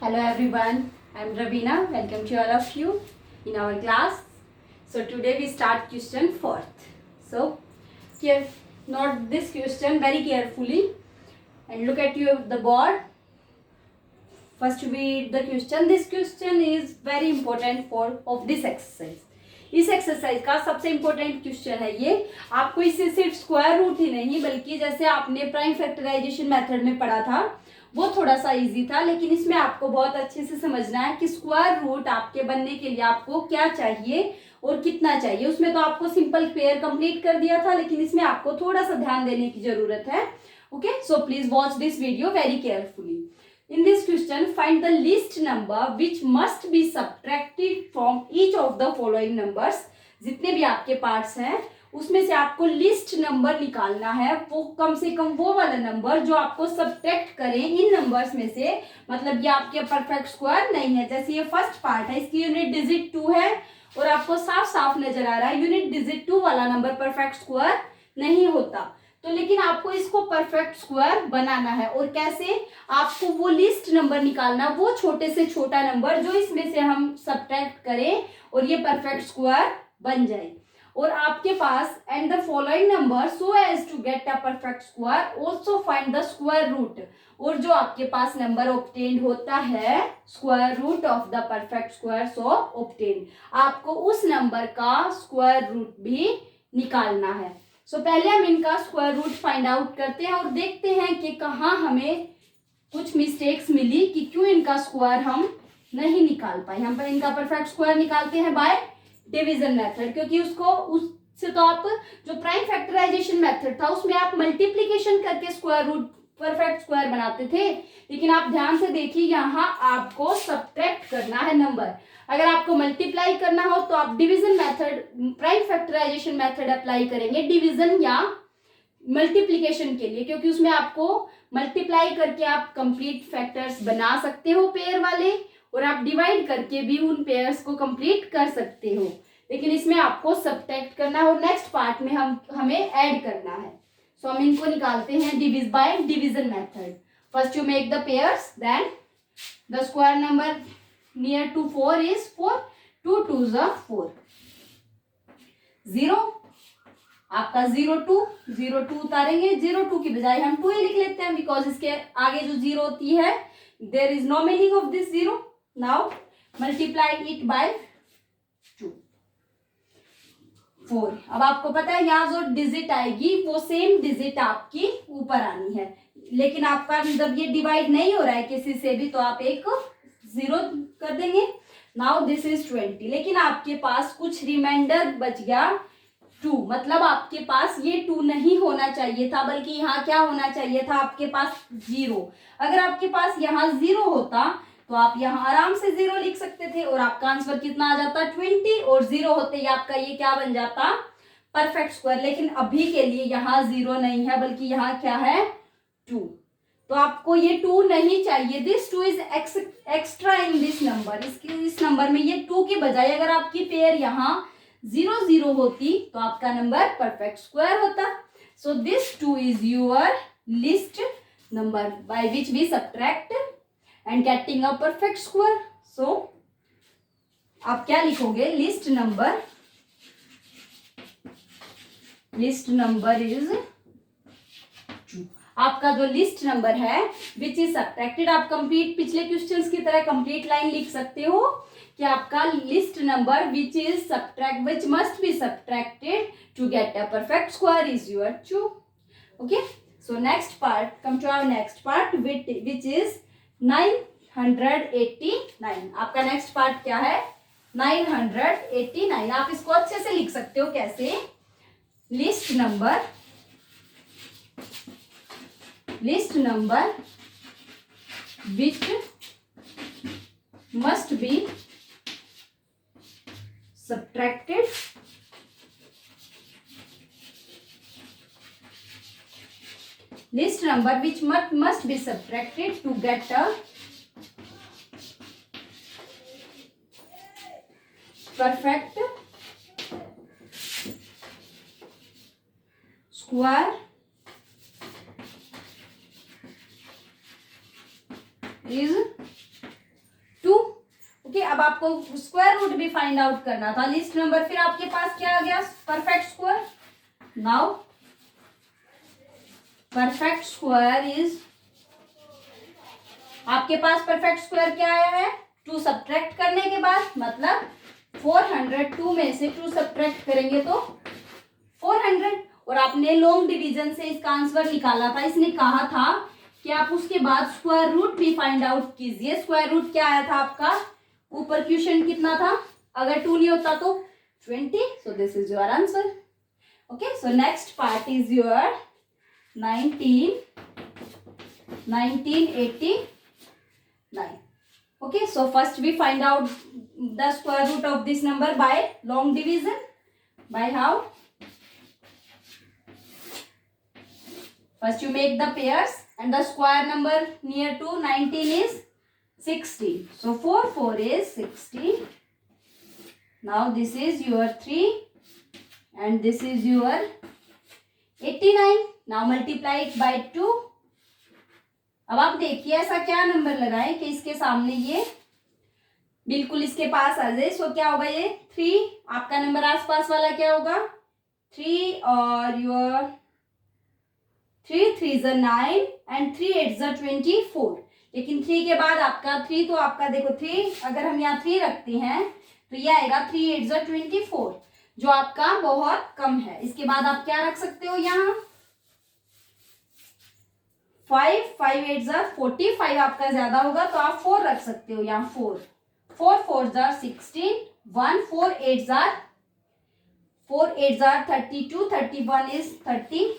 Hello everyone, I am Ravina. Welcome to all of you in our class. So today we start question 4th. So here note this question very carefully and look at the board. First we read the question. This question is very important for of this exercise. इस exercise का सबसे important question है ये. आपको इससे सिर्फ square root ही नहीं बल्कि जैसे आपने प्राइम फैक्टराइजेशन मेथड में पढ़ा था वो थोड़ा सा इजी था, लेकिन इसमें आपको बहुत अच्छे से समझना है कि स्क्वायर रूट आपके बनने के लिए आपको क्या चाहिए और कितना चाहिए. उसमें तो आपको सिंपल पेयर कंप्लीट कर दिया था, लेकिन इसमें आपको थोड़ा सा ध्यान देने की जरूरत है. Okay, so please watch this video very carefully. In this question, find the least number which must be subtracted from each of the following numbers. जितने भी आपके पार्ट्स हैं उसमें से आपको लिस्ट नंबर निकालना है. वो कम से कम वो वाला नंबर जो आपको सब्ट्रैक्ट करें इन नंबर्स में से. मतलब ये आपके परफेक्ट स्क्वायर नहीं है. जैसे ये फर्स्ट पार्ट है, इसकी यूनिट डिजिट 2 है और आपको साफ साफ नजर आ रहा है यूनिट डिजिट 2 वाला नंबर परफेक्ट स्क्वायर नहीं होता. तो लेकिन आपको इसको परफेक्ट स्क्वायर बनाना है. और कैसे? आपको वो लिस्ट नंबर निकालना, वो छोटे से छोटा नंबर जो इसमें से हम सब्ट्रैक्ट करें और ये परफेक्ट स्क्वायर बन जाए. और आपके पास and the following number so as to get a perfect square also find the square root. और जो आपके पास नंबर ऑब्टेन्ड होता है square root of the perfect square so obtained, आपको उस नंबर का स्क्वायर रूट भी निकालना है. सो पहले हम इनका स्क्वायर रूट फाइंड आउट करते हैं और देखते हैं कि कहाँ हमें कुछ मिस्टेक्स मिली कि क्यों इनका स्क्वायर हम नहीं निकाल पाए. हम इनका परफेक्ट स्क्वायर निकालते हैं बाय डिवीजन मेथड, क्योंकि उससे तो आप जो प्राइम फैक्टराइजेशन मेथड था उसमें आप मल्टीप्लीकेशन करके स्क्वायर रूट परफेक्ट स्क्वायर बनाते थे. लेकिन आप ध्यान से देखिए यहाँ आपको सब्ट्रैक्ट करना है नंबर. अगर आपको मल्टीप्लाई करना हो तो आप division method prime factorization method apply करेंगे डिवीजन या मल्टीप्लिकेशन के लिए, क्योंकि उसमें आपको मल्टीप्लाई करके आप कंप्लीट फैक्टर्स बना सकते हो पेयर वाले, और आप डिवाइड करके भी उन पेयर्स को कंप्लीट कर सकते हो. लेकिन इसमें आपको सब्ट्रैक्ट करना है और नेक्स्ट पार्ट में हमें ऐड करना है. सो हम इनको निकालते हैं divide by division method. First you make the pairs, then the square number near to 4 is 4. 2 2s are 4. 0 आपका 0 2 उतारेंगे. 0 2 की बजाय हम 2 ही लिख लेते हैं, बिकॉज इसके आगे जो 0 होती है there is no meaning of this 0. Now multiply it by 2 4. अब आपको पता है यहाँ जो डिजिट आएगी वो सेम डिजिट आपकी ऊपर आनी है, लेकिन आपका जब ये डिवाइड नहीं हो रहा है किसी से भी तो आप एक 0 कर देंगे. नाउ दिस इज 20, लेकिन आपके पास कुछ रिमाइंडर बच गया 2. मतलब आपके पास ये 2 नहीं होना चाहिए था, बल्कि यहाँ क्या होना चाहिए था आपके पास 0. अगर आपके पास यहाँ 0 होता तो आप यहाँ आराम से 0 लिख सकते थे और आपका आंसर कितना आ जाता 20, और 0 होते ही आपका ये क्या बन जाता परफेक्ट स्क्वायर. लेकिन अभी के लिए यहाँ 0 नहीं है बल्कि यहाँ क्या है 2. तो आपको ये 2 नहीं चाहिए. This 2 is extra in this number. इस नंबर में ये 2 की बजाय अगर आपकी पेयर यहाँ 0 0 होती तो आपका नंबर परफेक्ट स्क्वायर होता. So this 2 is your least number by which we subtract and getting a perfect square. So आप क्या लिखोगे? लिस्ट नंबर इज आपका जो लिस्ट नंबर है विच इज सब्ट्रैक्टेड. आप कंप्लीट पिछले क्वेश्चंस की तरह कंप्लीट लाइन लिख सकते हो कि आपका least number which must be subtracted to get a perfect square is your 2. Okay, so next part, come to our next part which is 989. आपका नेक्स्ट पार्ट क्या है? 989. आप इसको अच्छे से लिख सकते हो. कैसे? List number which must be subtracted must be subtracted to get a perfect square is okay, अब आपको स्क्वायर रूट भी फाइंड आउट करना था। लिस्ट नंबर फिर आपके पास क्या आ गया, perfect square. Now perfect square is, आपके पास परफेक्ट स्क्वायर क्या आया है, 2 सब्ट्रैक्ट करने के बाद, मतलब 402 में से 2 सब्ट्रैक्ट करेंगे तो 400, और आपने लॉन्ग डिवीजन से इसका आंसर निकाला था। इसने कहा था कि आप उसके बाद स्क्वायर रूट भी फाइंड आउट कीजिए। स्क्वायर रूट क्या आया था आपका, ऊपर क्वेश्चन कितना था, अगर 2 नहीं होता तो 20, so this is your answer. Okay, so next part is your 1989. Okay, so first we find out the square root of this number by long division. By how? First you make the pairs, and the square number near to 19 is 16. So 4 4 is 16. Now this is your 3 and this is your 89. Now multiply it by 2. अब आप देखिए ऐसा क्या number लगाएं कि इसके सामने ये बिल्कुल इसके पास आ जाए। सो क्या होगा, ये 3, आपका नंबर आसपास वाला क्या होगा 3, और योर 3 3 ज़ 9 एंड 3 8 ज़ 24। लेकिन 3 के बाद आपका 3, तो आपका देखो 3, अगर हम यहाँ 3 रखते हैं तो ये आएगा 3 8 ज़ 24, जो आपका बहुत कम है। इसके बाद आप क्या रख सकते हो, यहाँ 5 5 8 ज़ 45 आपका ज्यादा होगा तो आप 4 रख सकते हो, यहाँ 4 4 4 ज़ 16, 1 4 8 ज़ 32, 31 इज 30।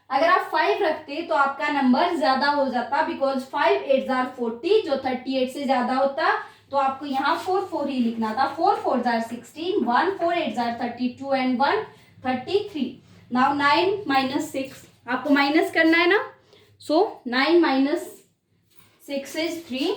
अगर आप 5 रखते तो आपका नंबर ज्यादा हो जाता, बिकॉज 5 8 ज़ 40, जो 38 से ज्यादा होता, तो आपको यहाँ 4 4 ही लिखना था। 4 4 ज़ 16, 1 4 8 ज़ 32 एंड 1 33। नाउ 9 माइनस 6 आपको माइनस करना है ना, सो 9 माइनस 6 इज 3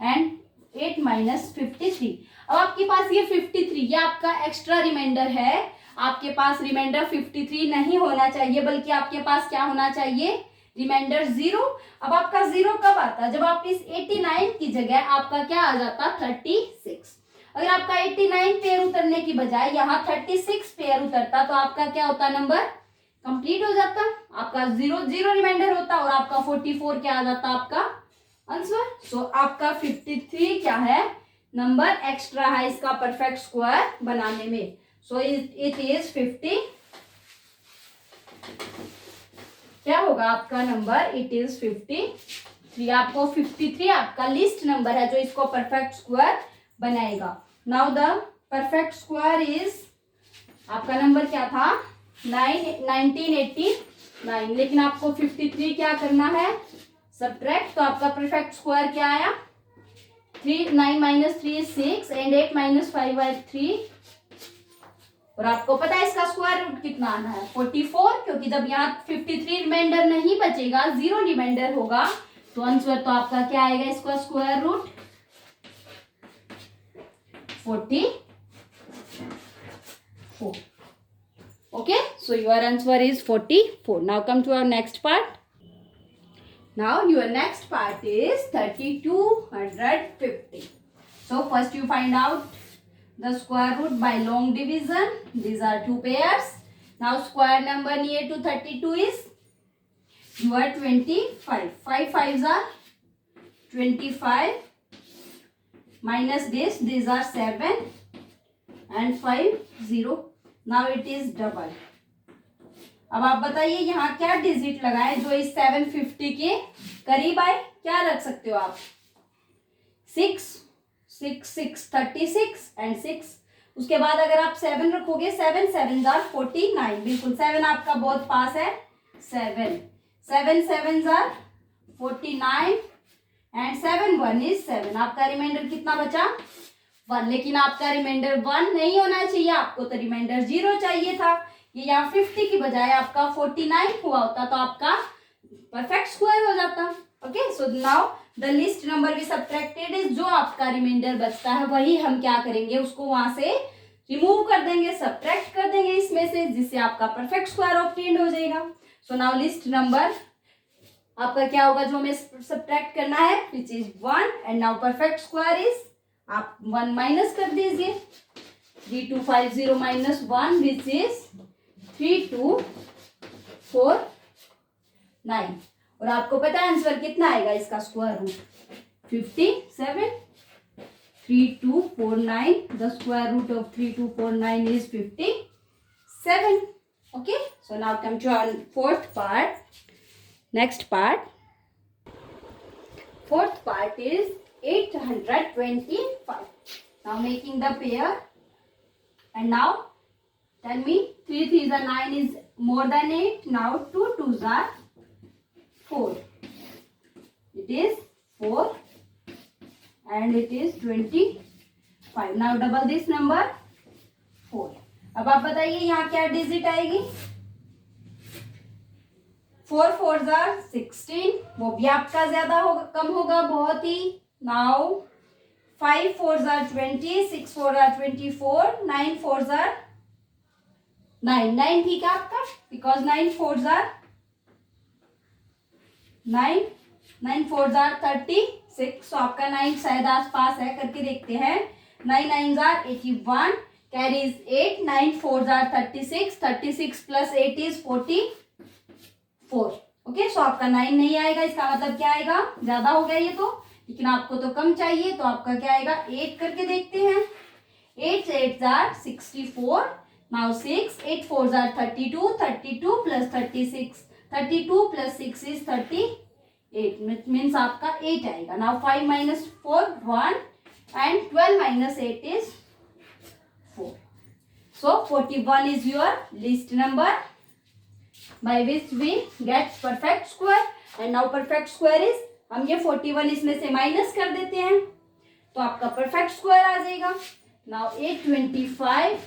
एंड 8 माइनस 53। अब आपके पास ये 53, ये आपका एक्स्ट्रा रिमाइंडर है। आपके पास रिमाइंडर 53 नहीं होना चाहिए, बल्कि आपके पास क्या होना चाहिए, रिमाइंडर 0। अब आपका 0 कब आता, जब आप इस 89 की जगह आपका क्या आ जाता 36। अगर आपका 89 पेयर उतरने की बजाय यहाँ 36 पेयर उतरता तो आपका क्या होता, नंबर कंप्लीट हो जाता, आपका 0 0 रिमाइंडर होता, और आपका 44 क्या आ जाता आपका आंसर। सो आपका 53 क्या है, नंबर एक्स्ट्रा है इसका परफेक्ट स्क्वायर बनाने में। सो इट इज 50, क्या होगा आपका नंबर, इट इज 53। आपको 53 आपका लिस्ट नंबर है जो इसको परफेक्ट स्क्वायर बनाएगा। Now the perfect square is, आपका नंबर क्या था 1989, लेकिन आपको 53 क्या करना है, सब्ट्रैक्ट। तो आपका परफेक्ट स्क्वायर क्या आया, 3 9 माइनस 3 इज 6 एंड 8 माइनस 5 है 3, और आपको पता है इसका स्क्वायर रूट कितना आना है 44, क्योंकि जब यहाँ 53 रिमाइंडर नहीं बचेगा, 0 रिमाइंडर होगा, तो आंसर तो आपका क्या आएगा, इसका square root 44। Okay, so your answer is 44. Now come to our next part. Now your next part is 3250. So first you find out the square root by long division. These are 2 pairs. Now square number near to 32 is your 25. 5 5s are 25 minus this. These are 7 and 5 0. Now it is double. अब आप बताइए यहाँ क्या digit लगाएं जो इस 750 के करीब आए, क्या रख सकते हो आप, 6 6 6 36 एंड 6। उसके बाद अगर आप 7 रखोगे, 7 7 जार 49, बिल्कुल 7 आपका बहुत पास है, 7 7 7 जार 49 एंड 7 1 इज 7। आपका रिमाइंडर कितना बचा 1, लेकिन आपका रिमाइंडर 1 नहीं होना चाहिए, आपको तो रिमाइंडर 0 चाहिए था। ये यहाँ 50 की बजाय आपका 49 हुआ होता तो आपका परफेक्ट स्क्वायर हो जाता। Okay, so now the least number we subtracted is, जो आपका रिमाइंडर बचता है वही हम क्या करेंगे, उसको वहां से रिमूव कर देंगे, सब्ट्रैक्ट कर देंगे इसमें से, जिससे आपका परफेक्ट स्क्वायर ऑब्टेन्ड हो जाएगा। सो नाउ लिस्ट नंबर आपका क्या होगा जो हमें सब्ट्रैक्ट करना है, which is 1 and now perfect square is, आप 1 माइनस कर दीजिए, 3250 माइनस 1 विच इज 3249 और आपको पता है आंसर कितना आएगा इसका square root 57. 3249, the square root of 3249 is 57. Okay, so now come to our fourth part. Next part, fourth part is 825. Now making the pair, and now tell me 3 3s are 9 is more than 8. Now 2 2s are 4. It is 4 and it is 25. Now double this number 4. अब आप बताइए यहाँ क्या digit आएगी, 4 4s are 16, वो भी आपका ज्यादा होगा, कम होगा बहुत ही. Now 5 4s are 20, 6 4 are 24, 9 4s are 9 ठीक है आपका, because 9 4s are 9 4s are 36. So आपका 9 शायद आस पास है, करके देखते हैं. 9 9s are 81, carries 8, 9 4s are 36, 36 plus 8 is 44. Okay, सो आपका 9 नहीं आएगा, इसका मतलब क्या आएगा, ज्यादा हो गया ये तो, लेकिन आपको तो कम चाहिए, तो आपका क्या आएगा 8 करके देखते हैं. 8 8s are 64. Now 6 8 4s are 32, 32 plus 36, 32 plus 6 is 38, means आपका 8 आएगा. Now 5 minus 4 1 and 12 minus 8 is 4. So 41 is your least number by which we get perfect square. And now perfect square is, हम ये 41 इसमें से माइनस कर देते हैं तो आपका परफेक्ट स्क्वायर आ जाएगा. Now 825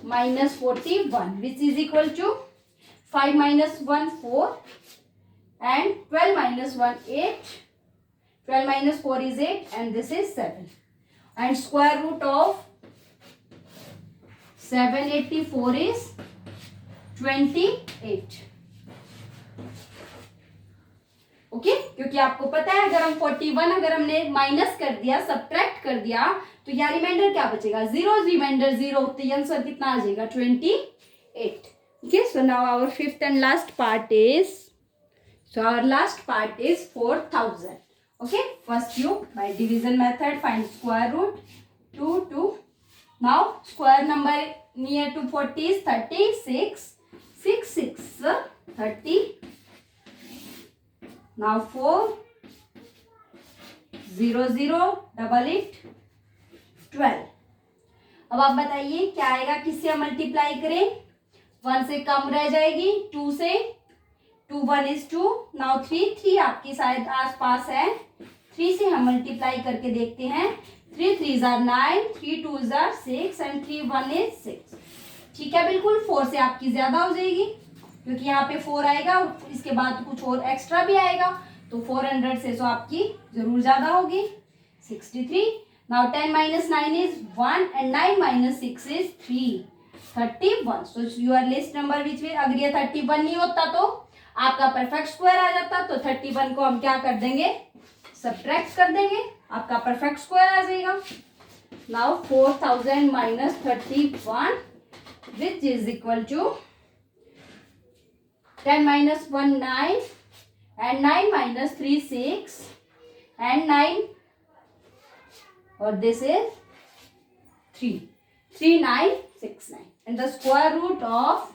minus 41 which is equal to 5 minus 1 4 and 12 minus 1 8, 12 minus 4 is 8 and this is 7, and square root of 784 is 28. Okay, क्योंकि आपको पता है अगर हम 41 अगर हमने माइनस कर दिया, सब्ट्रैक्ट कर दिया, तो यहाँ रिमाइंडर क्या बचेगा, 0, रिमाइंडर 0, तो आंसर कितना आ जाएगा 28. Okay, so now our fifth and last part is, so our last part is 4000. Okay, first you by division method find square root 2 2. Now square number near to 40 is 36. 6 6 30. Now 4 0 0 double it 12. अब आप बताइए क्या आएगा, किससे हम multiply करें, 1 से कम रह जाएगी, 2 से, 2 1 is 2. नाउ 3 3 आपकी शायद आस पास है, 3 से हम मल्टीप्लाई करके देखते हैं. 3 3s are 9, 3 2s are 6 and 3 1 is 6. ठीक है, बिल्कुल 4 से आपकी ज्यादा हो जाएगी क्योंकि यहाँ पे 4 आएगा, इसके बाद कुछ और एक्स्ट्रा भी आएगा, तो 400 से तो आपकी जरूर ज्यादा होगी. 63. Now 10 minus 9 is 1 and 9 minus 6 is 3. 31. So your least number which will, अगर ये 31 नहीं होता तो आपका परफेक्ट स्क्वायर आ जाता, तो 31 को हम क्या कर देंगे, सब्ट्रैक्ट कर देंगे, आपका परफेक्ट स्क्वायर आ जाएगा. Now 4000 minus 31 which is equal to 10 minus 1 9 and 9 minus 3 6 and 9, or this is 3 3969, and the square root of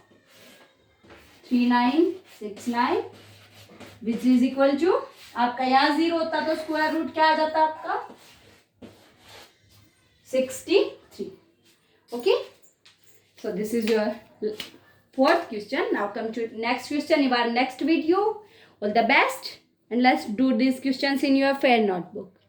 3969 which is equal to, आपका यहाँ 0 होता तो स्क्वायर रूट क्या आ जाता आपका 63. Okay, so this is your fourth question. Now come to next question in our next video. All the best, and let's do these questions in your fair notebook.